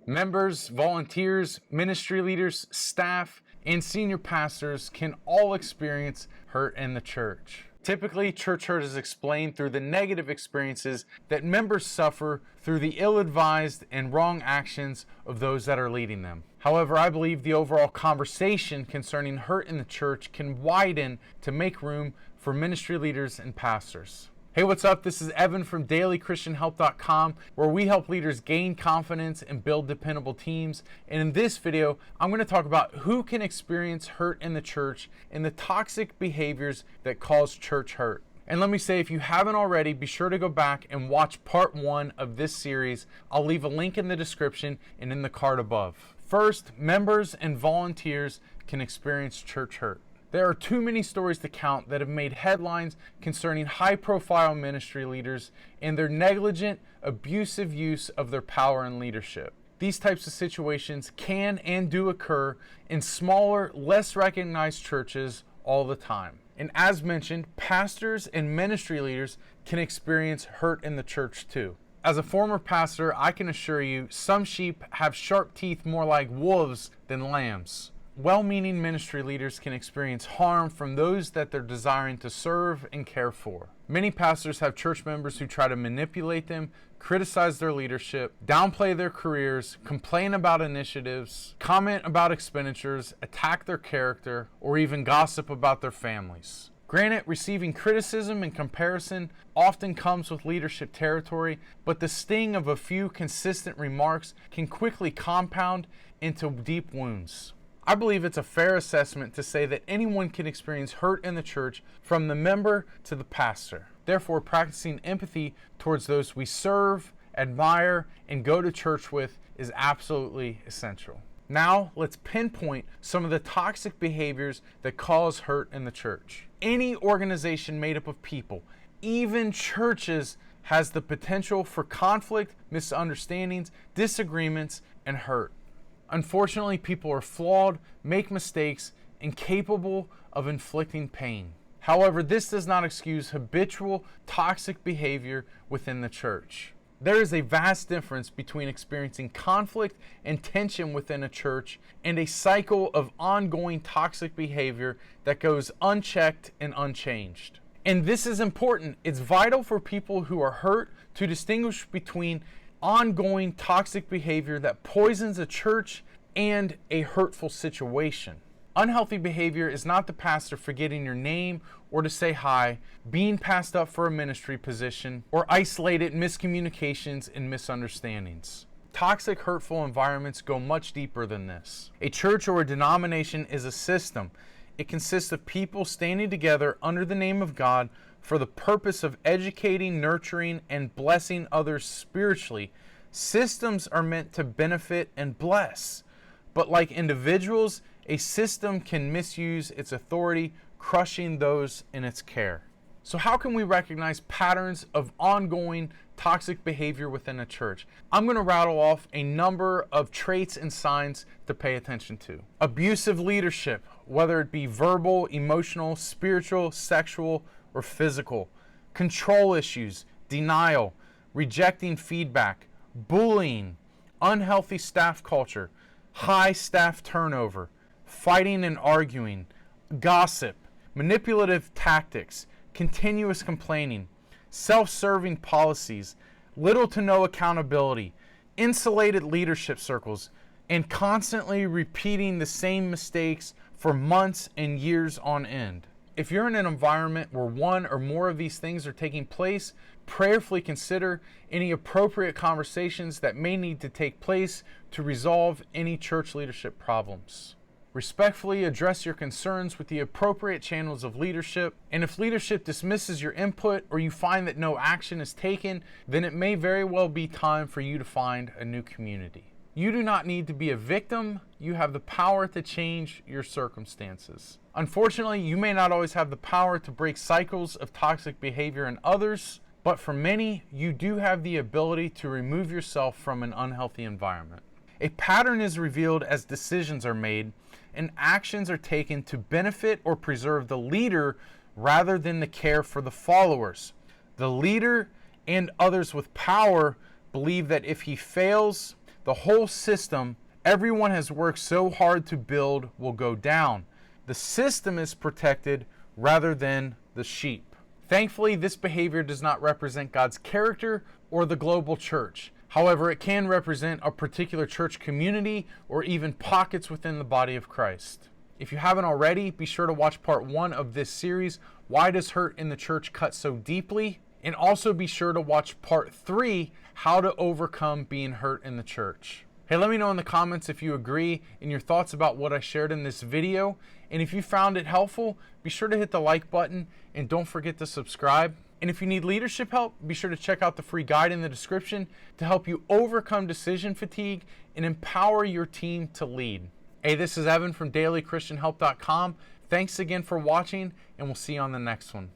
Members, volunteers, ministry leaders, staff, and senior pastors can all experience hurt in the church. Typically, church hurt is explained through the negative experiences that members suffer through the ill-advised and wrong actions of those that are leading them. However, I believe the overall conversation concerning hurt in the church can widen to make room for ministry leaders and pastors. Hey, what's up? This is Evan from dailychristianhelp.com, where we help leaders gain confidence and build dependable teams. And in this video, I'm going to talk about who can experience hurt in the church and the toxic behaviors that cause church hurt. And let me say, if you haven't already, be sure to go back and watch part 1 of this series. I'll leave a link in the description and in the card above. First, members and volunteers can experience church hurt. There are too many stories to count that have made headlines concerning high-profile ministry leaders and their negligent, abusive use of their power and leadership. These types of situations can and do occur in smaller, less recognized churches all the time. And as mentioned, pastors and ministry leaders can experience hurt in the church too. As a former pastor, I can assure you some sheep have sharp teeth more like wolves than lambs. Well-meaning ministry leaders can experience harm from those that they're desiring to serve and care for. Many pastors have church members who try to manipulate them, criticize their leadership, downplay their careers, complain about initiatives, comment about expenditures, attack their character, or even gossip about their families. Granted, receiving criticism and comparison often comes with leadership territory, but the sting of a few consistent remarks can quickly compound into deep wounds. I believe it's a fair assessment to say that anyone can experience hurt in the church, from the member to the pastor. Therefore, practicing empathy towards those we serve, admire, and go to church with is absolutely essential. Now, let's pinpoint some of the toxic behaviors that cause hurt in the church. Any organization made up of people, even churches, has the potential for conflict, misunderstandings, disagreements, and hurt. Unfortunately, people are flawed, make mistakes, and capable of inflicting pain. However, this does not excuse habitual, toxic behavior within the church. There is a vast difference between experiencing conflict and tension within a church and a cycle of ongoing toxic behavior that goes unchecked and unchanged. And this is important. It's vital for people who are hurt to distinguish between ongoing toxic behavior that poisons a church and a hurtful situation. Unhealthy behavior is not the pastor forgetting your name or to say hi, being passed up for a ministry position, or isolated miscommunications and misunderstandings. Toxic, hurtful environments go much deeper than this. A church or a denomination is a system. It consists of people standing together under the name of God for the purpose of educating, nurturing, and blessing others spiritually. Systems are meant to benefit and bless. But like individuals, a system can misuse its authority, crushing those in its care. So how can we recognize patterns of ongoing toxic behavior within a church? I'm going to rattle off a number of traits and signs to pay attention to. Abusive leadership, whether it be verbal, emotional, spiritual, sexual, or physical. Control issues, denial, rejecting feedback, bullying, unhealthy staff culture, high staff turnover, fighting and arguing, gossip, manipulative tactics, continuous complaining, self-serving policies, little to no accountability, insulated leadership circles, and constantly repeating the same mistakes for months and years on end. If you're in an environment where one or more of these things are taking place, prayerfully consider any appropriate conversations that may need to take place to resolve any church leadership problems. Respectfully address your concerns with the appropriate channels of leadership, and if leadership dismisses your input or you find that no action is taken, then it may very well be time for you to find a new community. You do not need to be a victim. You have the power to change your circumstances. Unfortunately, you may not always have the power to break cycles of toxic behavior in others, but for many, you do have the ability to remove yourself from an unhealthy environment. A pattern is revealed as decisions are made and actions are taken to benefit or preserve the leader rather than the care for the followers. The leader and others with power believe that if he fails, the whole system everyone has worked so hard to build will go down. The system is protected rather than the sheep. Thankfully, this behavior does not represent God's character or the global church. However, it can represent a particular church community or even pockets within the body of Christ. If you haven't already, be sure to watch part 1 of this series, Why Does Hurt in the Church Cut So Deeply? And also be sure to watch part 3, How to Overcome Being Hurt in the Church. Hey, let me know in the comments if you agree and your thoughts about what I shared in this video. And if you found it helpful, be sure to hit the like button and don't forget to subscribe. And if you need leadership help, be sure to check out the free guide in the description to help you overcome decision fatigue and empower your team to lead. Hey, this is Evan from dailychristianhelp.com. Thanks again for watching, and we'll see you on the next one.